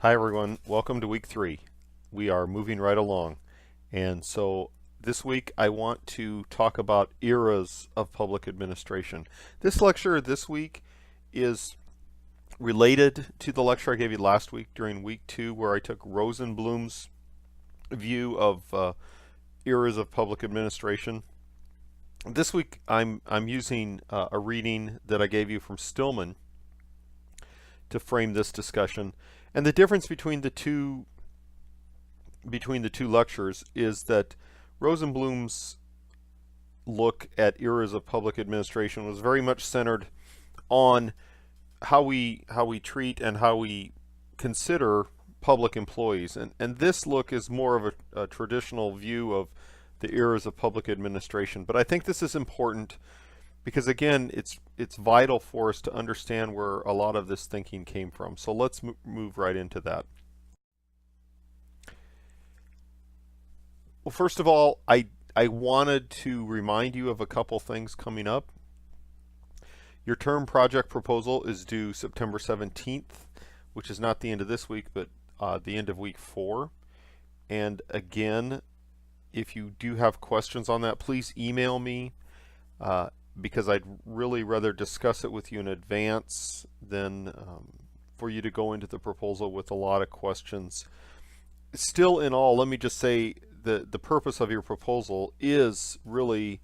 Hi everyone, welcome to week 3. We are moving right along. And so this week I want to talk about eras of public administration. This lecture this week is related to the lecture I gave you last week during week 2, where I took Rosenblum's view of eras of public administration. This week I'm using a reading that I gave you from Stillman to frame this discussion. And the difference between the two lectures is that Rosenblum's look at eras of public administration was very much centered on how we treat and how we consider public employees, and this look is more of a traditional view of the eras of public administration. But I think this is important because, again, it's vital for us to understand where a lot of this thinking came from. So let's move right into that. Well, first of all, I wanted to remind you of a couple things coming up. Your term project proposal is due September 17th, which is not the end of this week, but the end of week 4. And again, if you do have questions on that, please email me. Because I'd really rather discuss it with you in advance than for you to go into the proposal with a lot of questions. Still, in all, let me just say the purpose of your proposal is really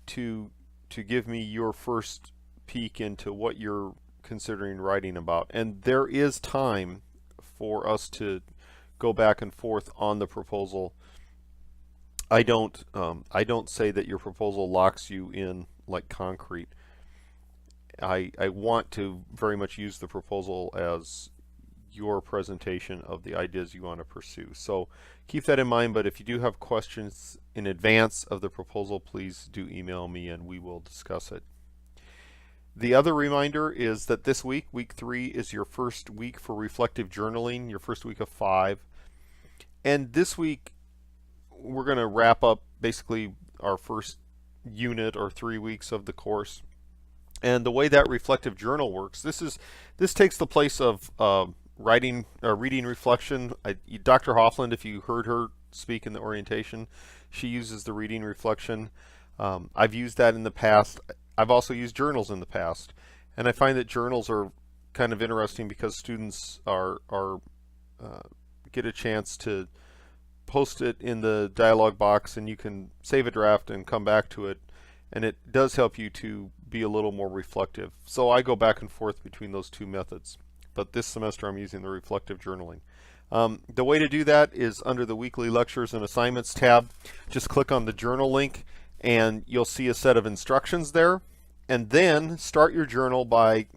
to give me your first peek into what you're considering writing about. And there is time for us to go back and forth on the proposal. I don't say that your proposal locks you in like concrete. I want to very much use the proposal as your presentation of the ideas you want to pursue. So keep that in mind, but if you do have questions in advance of the proposal, please do email me and we will discuss it. The other reminder is that this week, week 3, is your first week for reflective journaling, your first week of 5. And this week, we're going to wrap up basically our first unit or 3 weeks of the course. And the way that reflective journal works, this takes the place of reading reflection. Dr. Hoffland, if you heard her speak in the orientation, she uses the reading reflection. I've used that in the past. I've also used journals in the past, and I find that journals are kind of interesting because students get a chance to post it in the dialog box, and you can save a draft and come back to it, and it does help you to be a little more reflective. So I go back and forth between those two methods, but this semester I'm using the reflective journaling. The way to do that is under the weekly lectures and assignments tab. Just click on the journal link and you'll see a set of instructions there, and then start your journal by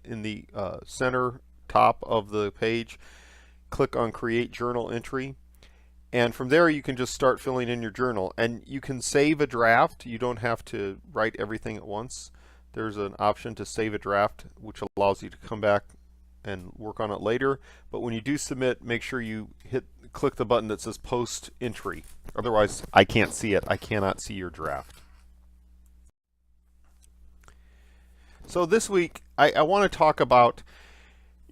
in the center top of the page, click on create journal entry. And from there, you can just start filling in your journal. And you can save a draft. You don't have to write everything at once. There's an option to save a draft, which allows you to come back and work on it later. But when you do submit, make sure you click the button that says Post Entry. Otherwise, I can't see it. I cannot see your draft. So this week, I want to talk about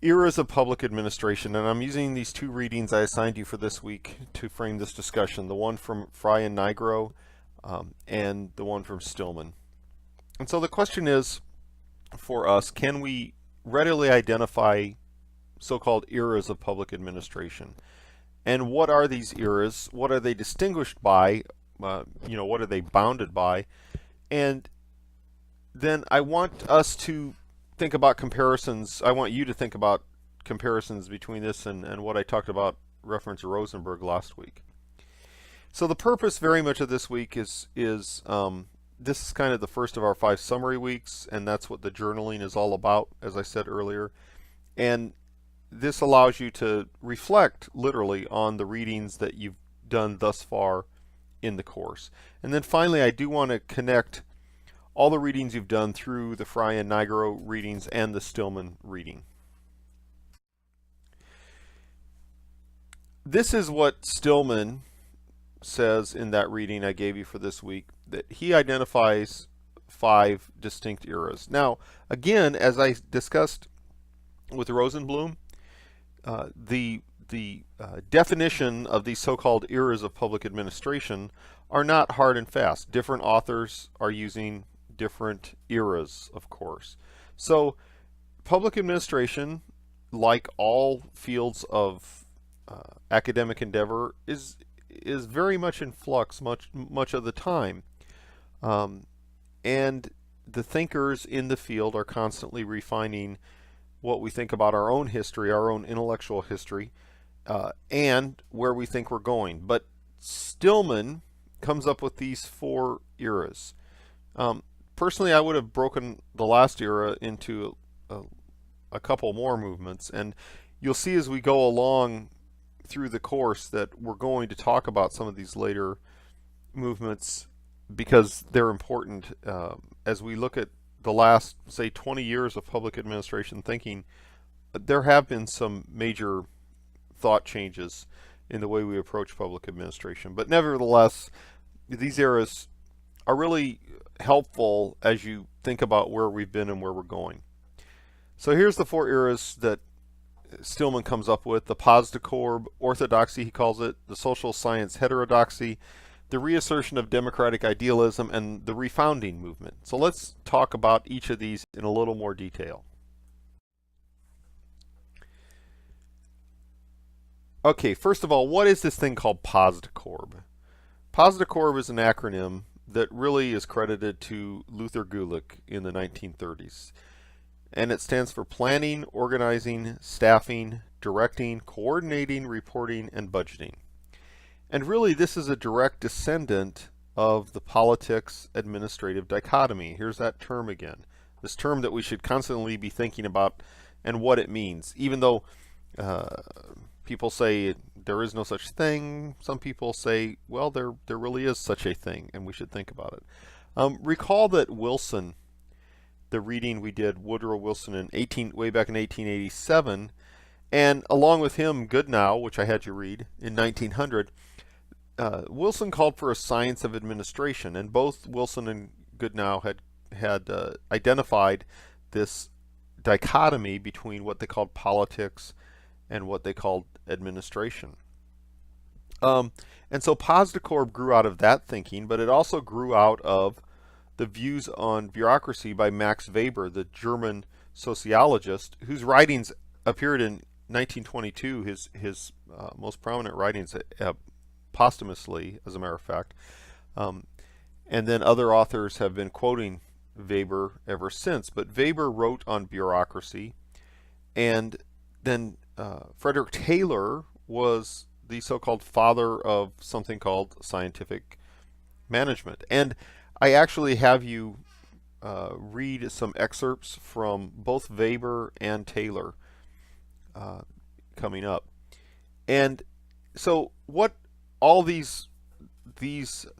eras of public administration, and I'm using these 2 readings I assigned you for this week to frame this discussion, the one from Fry and Nigro and the one from Stillman. And so the question is for us, can we readily identify so-called eras of public administration? And what are these eras? What are they distinguished by? What are they bounded by? And then I want us to think about comparisons. I want you to think about comparisons between this and what I talked about reference to Rosenberg last week. So the purpose very much of this week is this is kind of the first of our 5 summary weeks, and that's what the journaling is all about, as I said earlier. And this allows you to reflect literally on the readings that you've done thus far in the course. And then finally, I do want to connect all the readings you've done through the Fry and Nigro readings and the Stillman reading. This is what Stillman says in that reading I gave you for this week, that he identifies 5 distinct eras. Now, again, as I discussed with Rosenblum, the definition of these so-called eras of public administration are not hard and fast. Different authors are using different eras, of course. So public administration, like all fields of academic endeavor, is very much in flux much of the time, and the thinkers in the field are constantly refining what we think about our own history, our own intellectual history, and where we think we're going. But Stillman comes up with these 4 eras. Personally, I would have broken the last era into a couple more movements, and you'll see as we go along through the course that we're going to talk about some of these later movements because they're important as we look at the last, say, 20 years of public administration thinking. There have been some major thought changes in the way we approach public administration, but nevertheless, these eras are really helpful as you think about where we've been and where we're going. So here's the 4 eras that Stillman comes up with: the Posdecorb orthodoxy, he calls it, the social science heterodoxy, the reassertion of democratic idealism, and the Refounding movement. So let's talk about each of these in a little more detail. Okay, first of all, what is this thing called Posdecorb? Posdecorb is an acronym that really is credited to Luther Gulick in the 1930s. And it stands for planning, organizing, staffing, directing, coordinating, reporting, and budgeting. And really, this is a direct descendant of the politics-administrative dichotomy. Here's that term again. This term that we should constantly be thinking about and what it means. Even though people say there is no such thing, some people say, well, there really is such a thing, and we should think about it. Recall that Wilson, the reading we did, Woodrow Wilson, way back in 1887, and along with him, Goodnow, which I had you read, in 1900, Wilson called for a science of administration, and both Wilson and Goodnow had identified this dichotomy between what they called politics and what they called administration. And so Posdecorb grew out of that thinking, but it also grew out of the views on bureaucracy by Max Weber, the German sociologist, whose writings appeared in 1922, his most prominent writings posthumously, as a matter of fact. And then other authors have been quoting Weber ever since. But Weber wrote on bureaucracy, and then Frederick Taylor was the so-called father of something called scientific management. And I actually have you read some excerpts from both Weber and Taylor coming up. And so what all these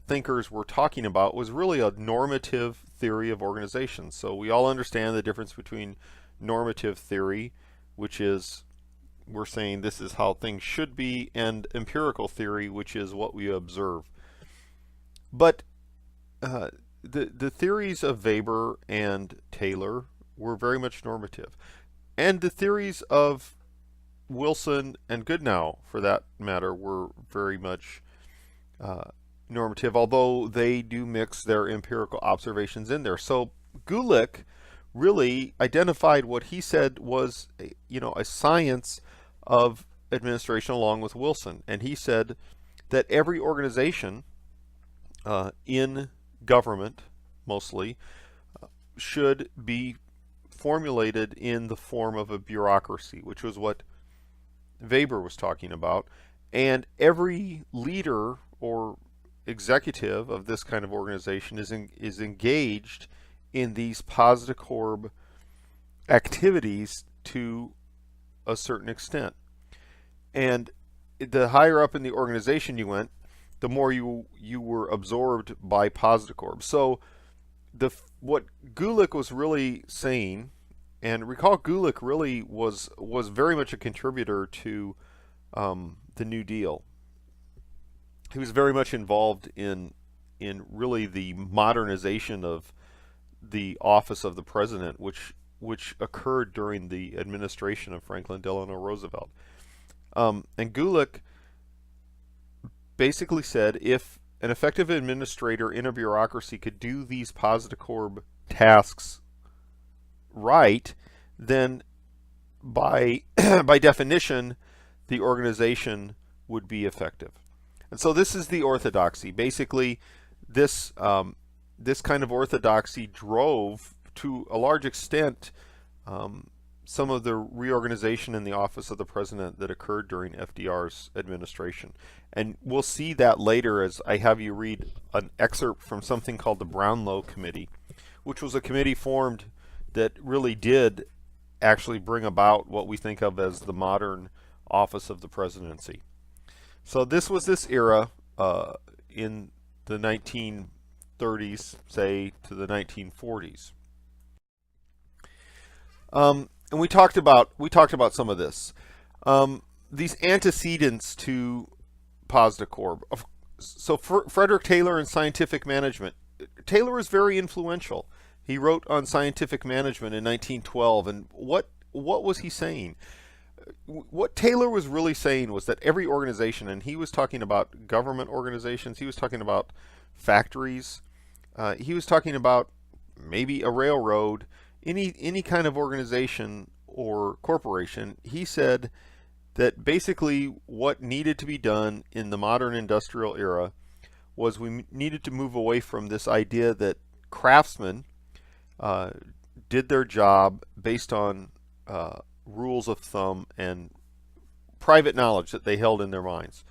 thinkers were talking about was really a normative theory of organization. So we all understand the difference between normative theory, which is we're saying this is how things should be, and empirical theory, which is what we observe. But the theories of Weber and Taylor were very much normative. And the theories of Wilson and Goodnow, for that matter, were very much normative, although they do mix their empirical observations in there. So Gulick really identified what he said was a science of administration along with Wilson. And he said that every organization in government, mostly, should be formulated in the form of a bureaucracy, which was what Weber was talking about. And every leader or executive of this kind of organization is engaged in these Posdecorb activities to a certain extent. And the higher up in the organization you went, the more you were absorbed by Posdecorb. So what Gulick was really saying, and recall Gulick really was very much a contributor to the New Deal. He was very much involved in really the modernization of the office of the president, which which occurred during the administration of Franklin Delano Roosevelt. And Gulick basically said if an effective administrator in a bureaucracy could do these pos de corp tasks right, then by by definition, the organization would be effective. And so this is the orthodoxy. Basically, this this kind of orthodoxy drove, to a large extent, some of the reorganization in the office of the president that occurred during FDR's administration. And we'll see that later as I have you read an excerpt from something called the Brownlow Committee, which was a committee formed that really did actually bring about what we think of as the modern office of the presidency. So this was this era in the 1930s, say, to the 1940s. And we talked about some of this. These antecedents to pos de corp. So Frederick Taylor in Scientific Management. Taylor is very influential. He wrote on scientific management in 1912, and what was he saying? What Taylor was really saying was that every organization, and he was talking about government organizations, he was talking about factories, he was talking about maybe a railroad, any kind of organization or corporation. He said that basically what needed to be done in the modern industrial era was we needed to move away from this idea that craftsmen did their job based on rules of thumb and private knowledge that they held in their minds.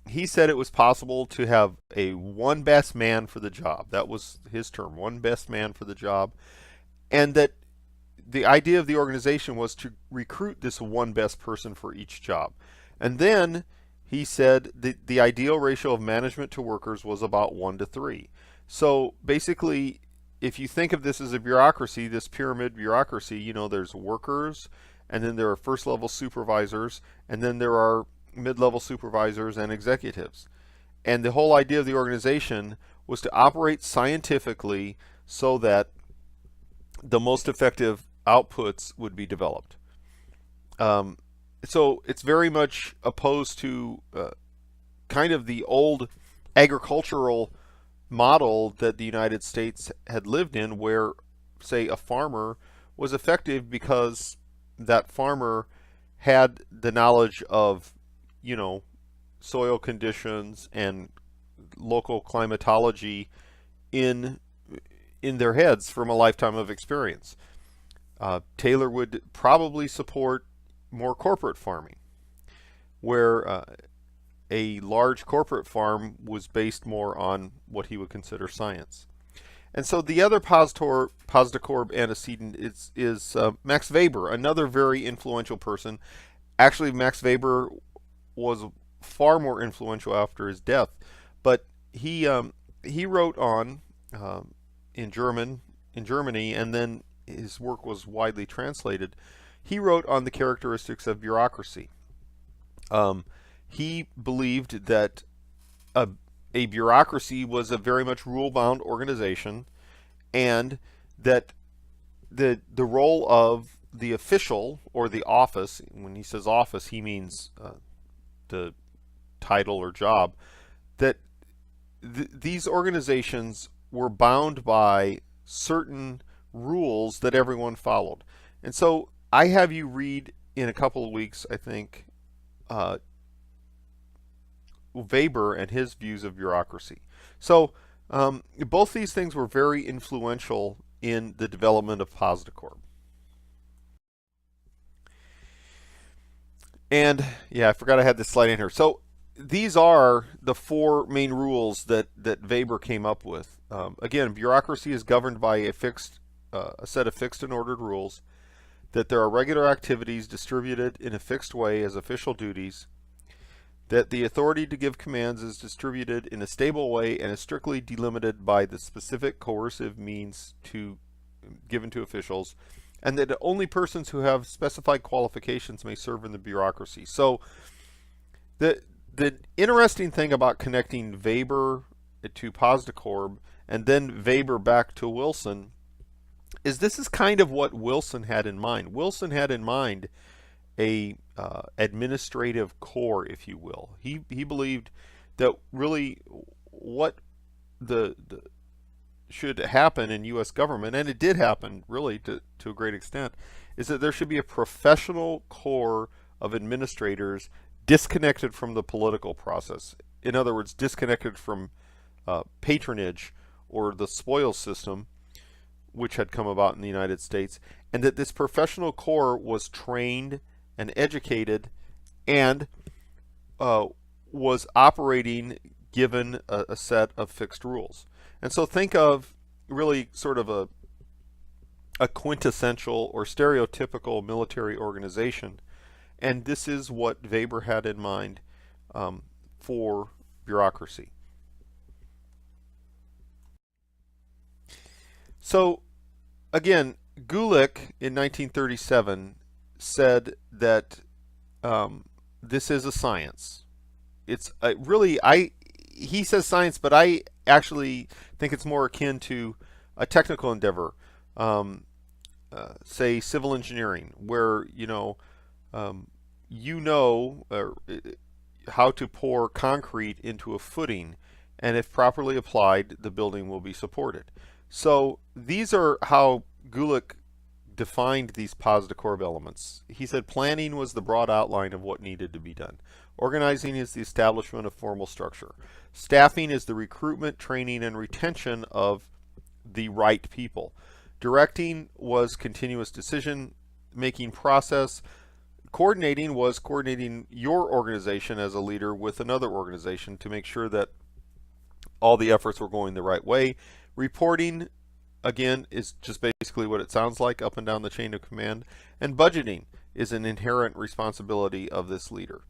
He said it was possible to have a one best man for the job. That was his term, one best man for the job. And that the idea of the organization was to recruit this one best person for each job. And then he said the ideal ratio of management to workers was about 1 to 3. So basically, if you think of this as a bureaucracy, this pyramid bureaucracy, you know, there's workers, and then there are first level supervisors, and then there are mid-level supervisors and executives. And the whole idea of the organization was to operate scientifically so that the most effective outputs would be developed. So it's very much opposed to kind of the old agricultural model that the United States had lived in, where, say, a farmer was effective because that farmer had the knowledge of, you know, soil conditions and local climatology in their heads from a lifetime of experience. Taylor would probably support more corporate farming, where a large corporate farm was based more on what he would consider science. And so the other pos de corp antecedent is Max Weber, another very influential person. Actually, Max Weber was far more influential after his death, but he wrote on in Germany, and then his work was widely translated. He wrote on the characteristics of bureaucracy. He believed that a bureaucracy was a very much rule-bound organization, and that the role of the official or the office, when he says office, he means the title or job, that these organizations were bound by certain rules that everyone followed. And so I have you read in a couple of weeks, I think, Weber and his views of bureaucracy. So both these things were very influential in the development of pos de corp. And yeah, I forgot I had this slide in here. So these are the 4 main rules that Weber came up with. Again, bureaucracy is governed by a set of fixed and ordered rules, that there are regular activities distributed in a fixed way as official duties, that the authority to give commands is distributed in a stable way and is strictly delimited by the specific coercive means given to officials, and that only persons who have specified qualifications may serve in the bureaucracy. So the interesting thing about connecting Weber to pos de corp and then Weber back to Wilson is this is kind of what Wilson had in mind. Wilson had in mind a administrative core, if you will. He believed that really what the should happen in U.S. government, and it did happen really to a great extent, is that there should be a professional core of administrators disconnected from the political process. In other words, disconnected from patronage or the spoils system, which had come about in the United States, and that this professional core was trained and educated and was operating given a set of fixed rules. And so think of really sort of a quintessential or stereotypical military organization, and this is what Weber had in mind for bureaucracy. So again, Gulick in 1937 said that this is a science. It's really, he says science, but I actually think it's more akin to a technical endeavor, say civil engineering, where how to pour concrete into a footing, and if properly applied, the building will be supported. So these are how Gulick defined these positive elements. He said planning was the broad outline of what needed to be done. Organizing is the establishment of formal structure. Staffing is the recruitment, training, and retention of the right people. Directing was continuous decision-making process. Coordinating was coordinating your organization as a leader with another organization to make sure that all the efforts were going the right way. Reporting, again, is just basically what it sounds like, up and down the chain of command. And budgeting is an inherent responsibility of this leader.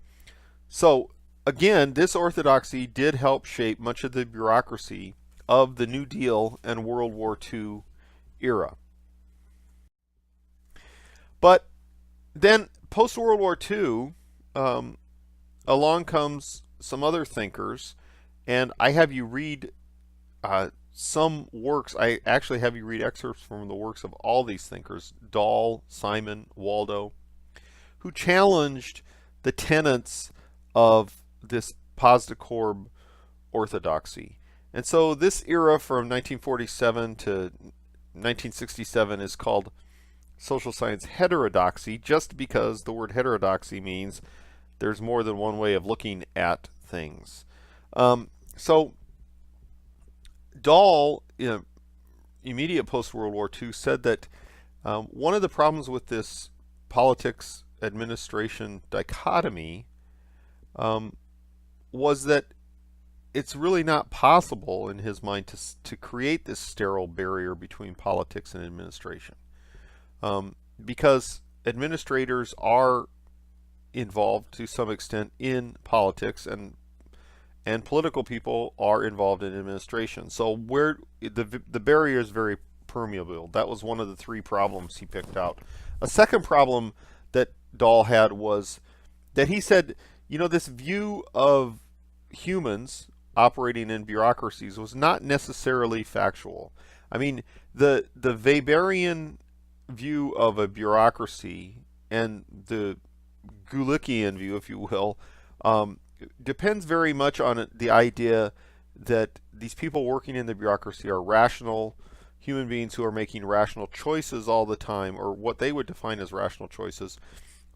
So again, this orthodoxy did help shape much of the bureaucracy of the New Deal and World War II era. But then post-World War II, along comes some other thinkers, and I have you read some works. I actually have you read excerpts from the works of all these thinkers, Dahl, Simon, Waldo, who challenged the tenets of this positive orthodoxy. And so this era from 1947 to 1967 is called social science heterodoxy, just because the word heterodoxy means there's more than one way of looking at things. So Dahl, immediate post-World War II, said that one of the problems with this politics administration dichotomy was that it's really not possible in his mind to create this sterile barrier between politics and administration, because administrators are involved to some extent in politics, and political people are involved in administration. So where the barrier is very permeable. That was one of the three problems he picked out. A second problem that Dahl had was that he said, this view of humans operating in bureaucracies was not necessarily factual. I mean, the Weberian view of a bureaucracy and the Gulickian view, if you will, depends very much on the idea that these people working in the bureaucracy are rational human beings who are making rational choices all the time, or what they would define as rational choices.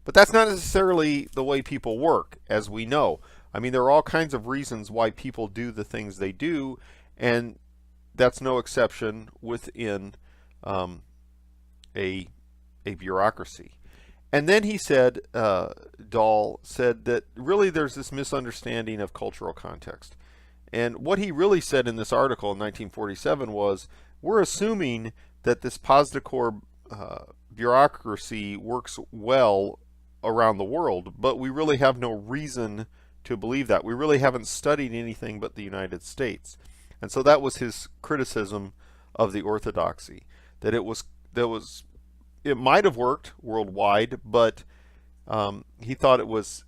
But that's not necessarily the way people work, as we know. I mean, there are all kinds of reasons why people do the things they do, and that's no exception within a bureaucracy. And then he said, Dahl said that really there's this misunderstanding of cultural context. And what he really said in this article in 1947 was, we're assuming that this positive bureaucracy works well around the world, but we really have no reason to believe that. We really haven't studied anything but the United States. And so that was his criticism of the orthodoxy, that it might have worked worldwide, but he thought it was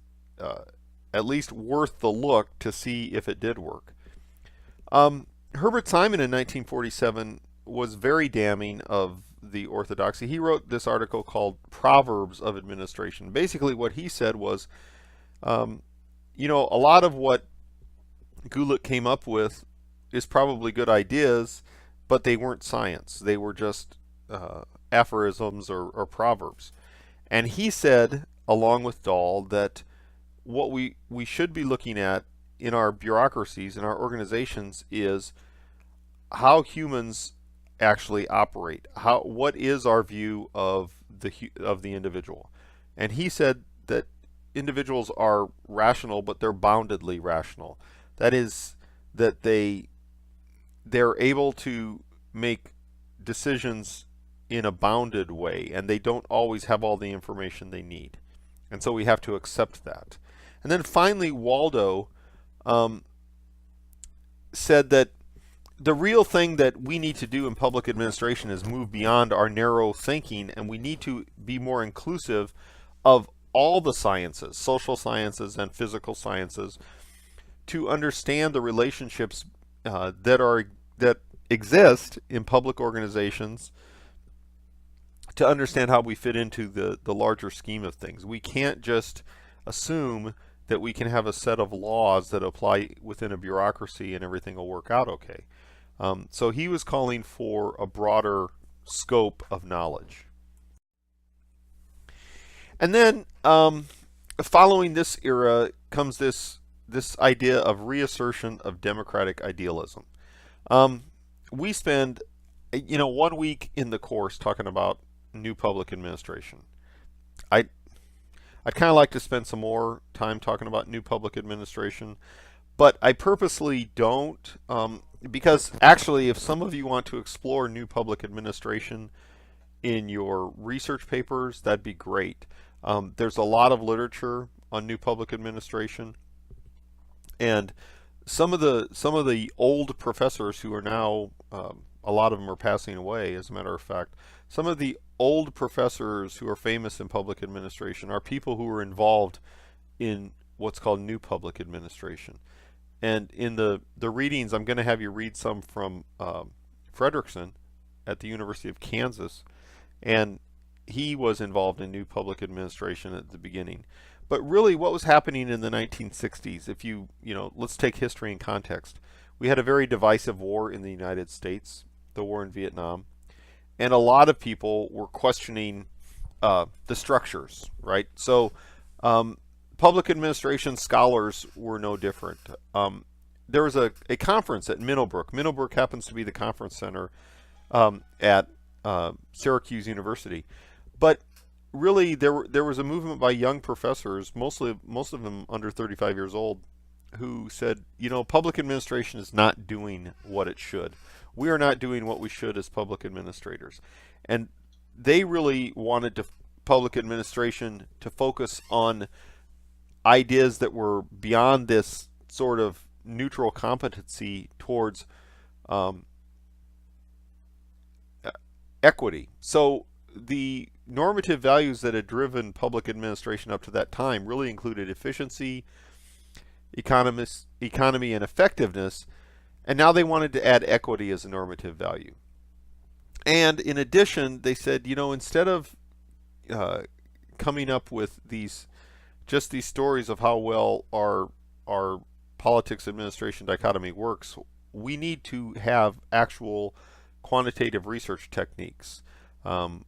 at least worth the look to see if it did work. Herbert Simon in 1947 was very damning of the orthodoxy. He wrote this article called Proverbs of Administration. Basically what he said was, you know, a lot of what Gulick came up with is probably good ideas, but they weren't science. They were just aphorisms or proverbs. And he said, along with Dahl, that what we should be looking at in our bureaucracies, in our organizations, is how humans actually operate. What is our view of the individual? And he said that individuals are rational, but they're boundedly rational. That is, that they're able to make decisions in a bounded way, and they don't always have all the information they need. And so we have to accept that. And then finally, Waldo said that the real thing that we need to do in public administration is move beyond our narrow thinking, and we need to be more inclusive of all the sciences, social sciences and physical sciences, to understand the relationships that exist in public organizations, to understand how we fit into the larger scheme of things. We can't just assume that we can have a set of laws that apply within a bureaucracy and everything will work out okay. So he was calling for a broader scope of knowledge. And then following this era comes this idea of reassertion of democratic idealism. We spend 1 week in the course talking about new public administration. I'd kind of like to spend some more time talking about new public administration, but I purposely don't, because actually if some of you want to explore new public administration in your research papers, that'd be great. There's a lot of literature on new public administration, and some of the old professors who are now, a lot of them are passing away, as a matter of fact. Some of the old professors who are famous in public administration are people who were involved in what's called new public administration. And in the readings, I'm going to have you read some from Frederickson at the University of Kansas, and he was involved in new public administration at the beginning. But really what was happening in the 1960s, if let's take history in context. We had a very divisive war in the United States, the war in Vietnam, and a lot of people were questioning the structures, right? So public administration scholars were no different. There was a conference at Minnowbrook. Minnowbrook happens to be the conference center at Syracuse University. But really, there was a movement by young professors, most of them under 35 years old, who said, public administration is not doing what it should. We are not doing what we should as public administrators. And they really wanted public administration to focus on ideas that were beyond this sort of neutral competency towards equity. So the normative values that had driven public administration up to that time really included efficiency, economy, and effectiveness, and now they wanted to add equity as a normative value. And in addition, they said, instead of coming up with these stories of how well our politics administration dichotomy works, we need to have actual quantitative research techniques.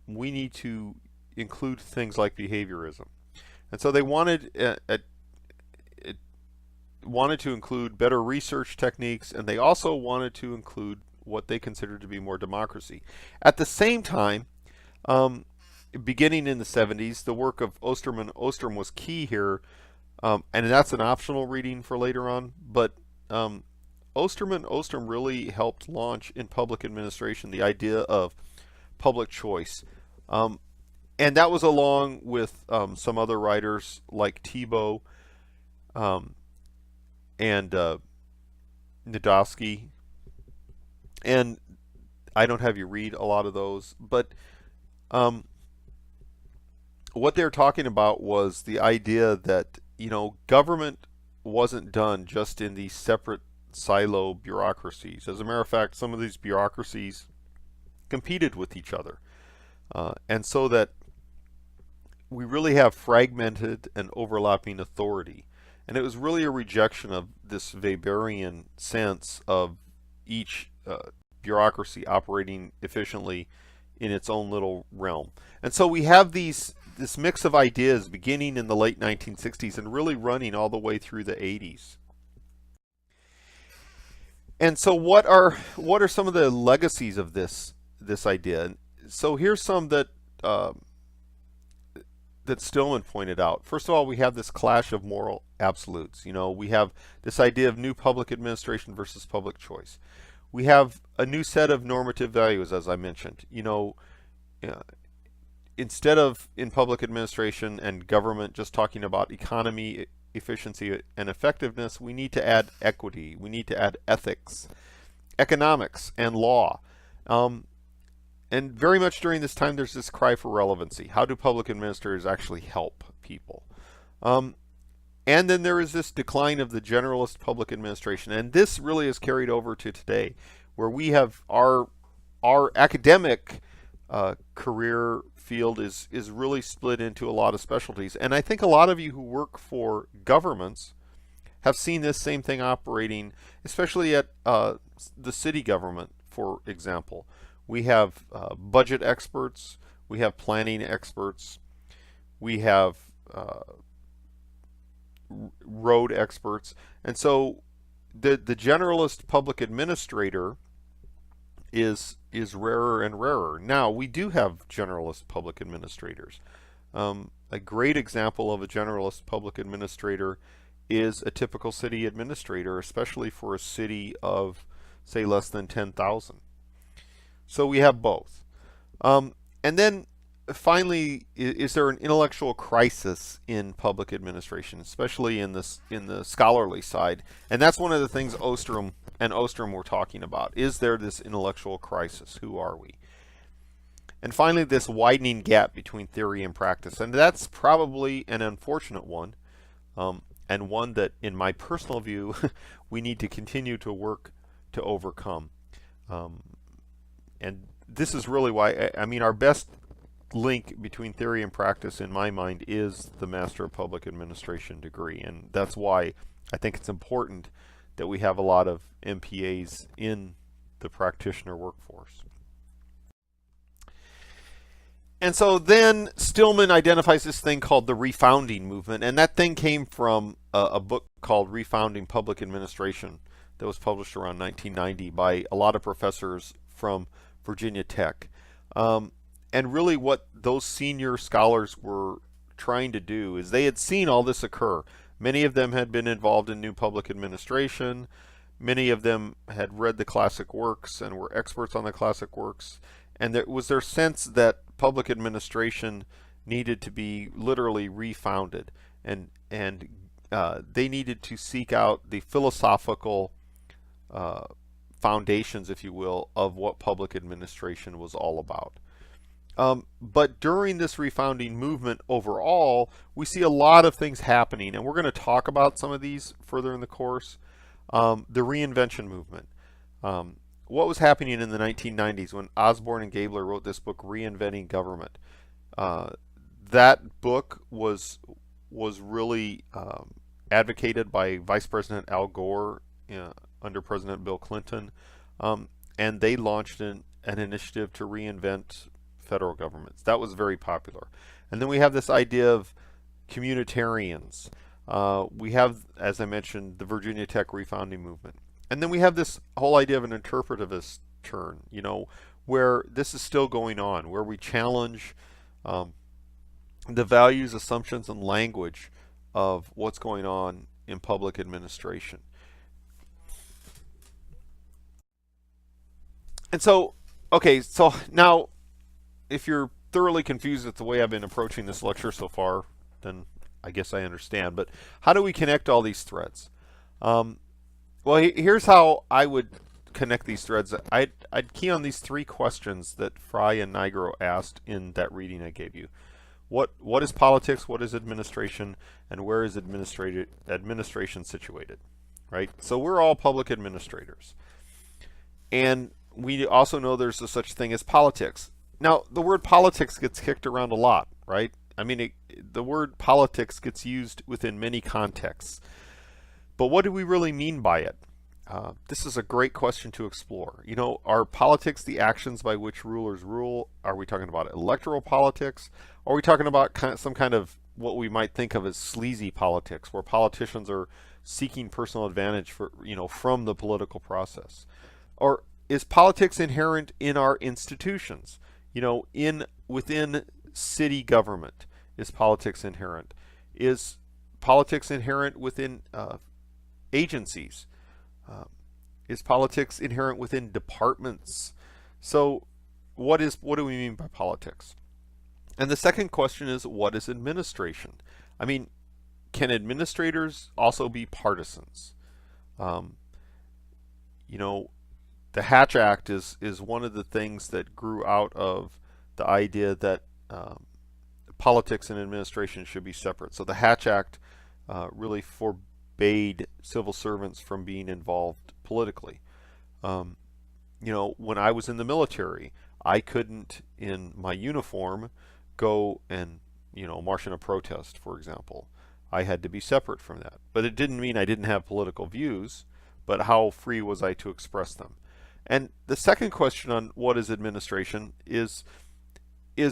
We need to include things like behaviorism. And so they wanted to include better research techniques, and they also wanted to include what they considered to be more democracy. At the same time, beginning in the 70s, the work of Osterman Ostrom was key here, and that's an optional reading for later on, but Osterman Ostrom really helped launch in public administration the idea of public choice. And that was along with some other writers like Thibault and Nadowski. And I don't have you read a lot of those, but what they're talking about was the idea that, government wasn't done just in these separate silo bureaucracies. As a matter of fact, some of these bureaucracies competed with each other. and so that we really have fragmented and overlapping authority. And it was really a rejection of this Weberian sense of each bureaucracy operating efficiently in its own little realm. And so we have this mix of ideas beginning in the late 1960s and really running all the way through the 80s. And so what are some of the legacies of this idea? So here's some that Stillman pointed out. First of all, we have this clash of moral absolutes. We have this idea of new public administration versus public choice. We have a new set of normative values, as I mentioned. Instead of in public administration and government just talking about economy, efficiency, and effectiveness, we need to add equity. We need to add ethics, economics, and law. And very much during this time, there's this cry for relevancy. How do public administrators actually help people? And then there is this decline of the generalist public administration. And this really is carried over to today, where we have our academic career field is really split into a lot of specialties. And I think a lot of you who work for governments have seen this same thing operating, especially at the city government, for example. We have budget experts, we have planning experts, we have road experts, and so the generalist public administrator is rarer and rarer. Now, we do have generalist public administrators. A great example of a generalist public administrator is a typical city administrator, especially for a city of, say, less than 10,000. So we have both. And then finally, is there an intellectual crisis in public administration, especially in the scholarly side? And that's one of the things Ostrom were talking about. Is there this intellectual crisis? Who are we? And finally, this widening gap between theory and practice. And that's probably an unfortunate one, and one that, in my personal view, we need to continue to work to overcome. And this is really why, I mean, our best link between theory and practice, in my mind, is the Master of Public Administration degree. And that's why I think it's important that we have a lot of MPAs in the practitioner workforce. And so then Stillman identifies this thing called the Refounding movement, and that thing came from a book called Refounding Public Administration that was published around 1990 by a lot of professors from Virginia Tech. And really what those senior scholars were trying to do is they had seen all this occur. Many of them had been involved in new public administration. Many of them had read the classic works and were experts on the classic works. And it was their sense that public administration needed to be literally refounded. And they needed to seek out the philosophical foundations, if you will, of what public administration was all about. But during this refounding movement overall, we see a lot of things happening, and we're going to talk about some of these further in the course. The reinvention movement. What was happening in the 1990s when Osborne and Gabler wrote this book, Reinventing Government? That book was really advocated by Vice President Al Gore under President Bill Clinton, and they launched an initiative to reinvent federal governments. That was very popular. And then we have this idea of communitarians. We have, as I mentioned, the Virginia Tech refounding movement. And then we have this whole idea of an interpretivist turn, where this is still going on, where we challenge the values, assumptions, and language of what's going on in public administration. And so, okay, so now, if you're thoroughly confused with the way I've been approaching this lecture so far, then I guess I understand. But how do we connect all these threads? Well, here's how I would connect these threads. I'd key on these three questions that Fry and Nigro asked in that reading I gave you. What is politics? What is administration? And where is administration situated? Right? So we're all public administrators. And we also know there's a such thing as politics. Now, the word politics gets kicked around a lot, right? I mean, the word politics gets used within many contexts. But what do we really mean by it? This is a great question to explore. You know, are politics the actions by which rulers rule? Are we talking about electoral politics? Are we talking about some kind of what we might think of as sleazy politics, where politicians are seeking personal advantage from the political process? Or is politics inherent in our institutions? Within city government, is politics inherent? Is politics inherent within agencies? Is politics inherent within departments? So what do we mean by politics? And the second question is, what is administration? I mean, can administrators also be partisans? The Hatch Act is one of the things that grew out of the idea that politics and administration should be separate. So the Hatch Act really forbade civil servants from being involved politically. When I was in the military, I couldn't, in my uniform, go and march in a protest, for example. I had to be separate from that. But it didn't mean I didn't have political views, but how free was I to express them? And the second question on what is administration is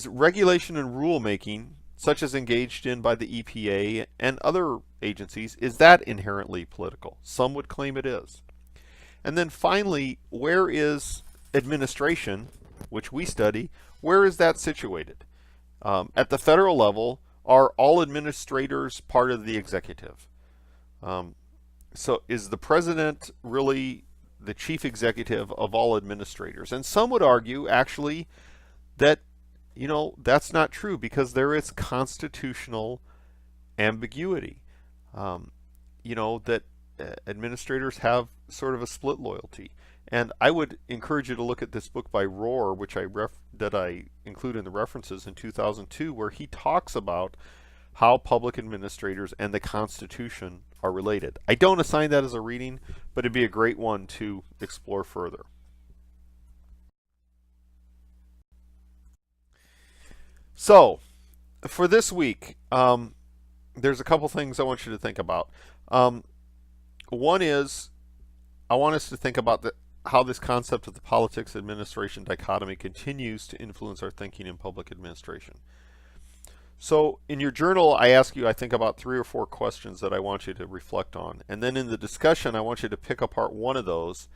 regulation and rulemaking, such as engaged in by the EPA and other agencies, is that inherently political? Some would claim it is. And then finally, where is administration, which we study, where is that situated? At the federal level, are all administrators part of the executive? So is the president really the chief executive of all administrators? And some would argue, actually, that that's not true, because there is constitutional ambiguity. That administrators have sort of a split loyalty. And I would encourage you to look at this book by Rohr, which that I include in the references, in 2002, where he talks about how public administrators and the Constitution are related. I don't assign that as a reading, but it'd be a great one to explore further. So, for this week, there's a couple things I want you to think about. One is, I want us to think about how this concept of the politics-administration dichotomy continues to influence our thinking in public administration. So in your journal, I ask you, I think, about 3 or 4 questions that I want you to reflect on. And then in the discussion, I want you to pick apart one of those.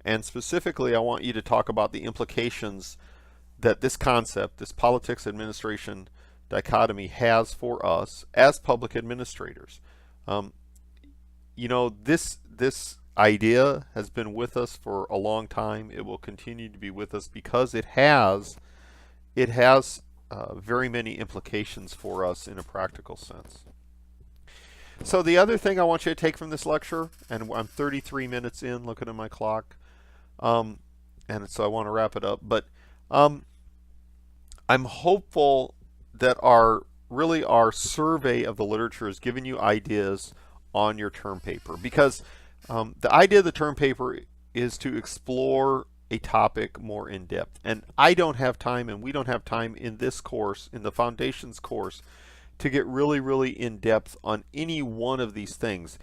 And specifically, I want you to talk about the implications that this concept, this politics-administration dichotomy, has for us as public administrators. This idea has been with us for a long time. It will continue to be with us because it has very many implications for us in a practical sense. So the other thing I want you to take from this lecture, and I'm 33 minutes in, looking at my clock, and so I want to wrap it up, but I'm hopeful that our survey of the literature has given you ideas on your term paper, because the idea of the term paper is to explore a topic more in depth. And I don't have time, and we don't have time in this course, in the foundations course, to get really, really in depth on any one of these things,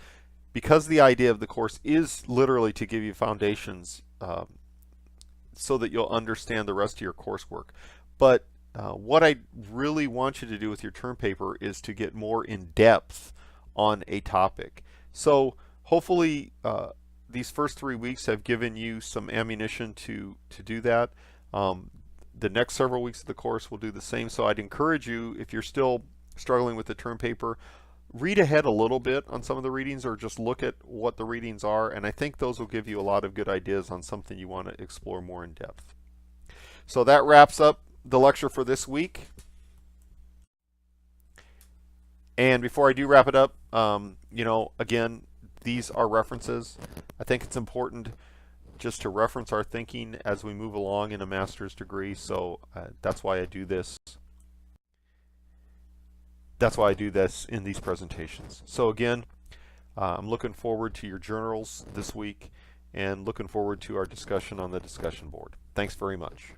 because the idea of the course is literally to give you foundations so that you'll understand the rest of your coursework. But what I really want you to do with your term paper is to get more in depth on a topic. So hopefully these first 3 weeks have given you some ammunition to do that. The next several weeks of the course will do the same. So I'd encourage you, if you're still struggling with the term paper, read ahead a little bit on some of the readings, or just look at what the readings are, and I think those will give you a lot of good ideas on something you want to explore more in depth. So that wraps up the lecture for this week. And before I do wrap it up, again, these are references. I think it's important just to reference our thinking as we move along in a master's degree, so that's why I do this. That's why I do this in these presentations. So again, I'm looking forward to your journals this week, and looking forward to our discussion on the discussion board. Thanks very much.